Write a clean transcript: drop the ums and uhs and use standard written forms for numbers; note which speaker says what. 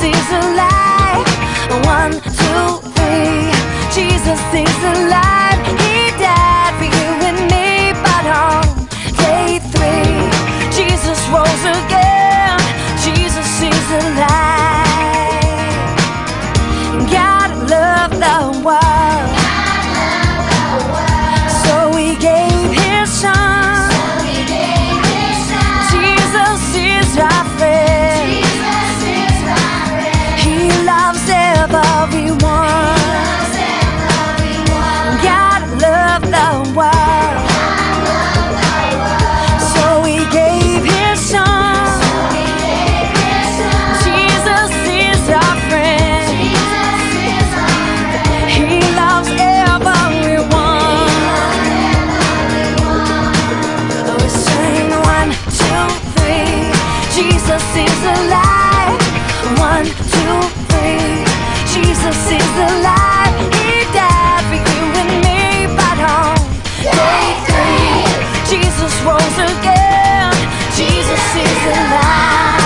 Speaker 1: is alive. 1, 2, 3. Jesus is alive. He died for you and me, but on day 3, Jesus rose again. Jesus is alive. God loved the world, so He gave His Son. Jesus is our friend. He loves everyone. God loved the world, so He gave His Son. Jesus is our friend. He loves everyone. We sing 1, 2, 3. Jesus is alive. 1, 2, 3. Jesus is alive. He died for you and me, but on day 3, Jesus rose again. Jesus is alive.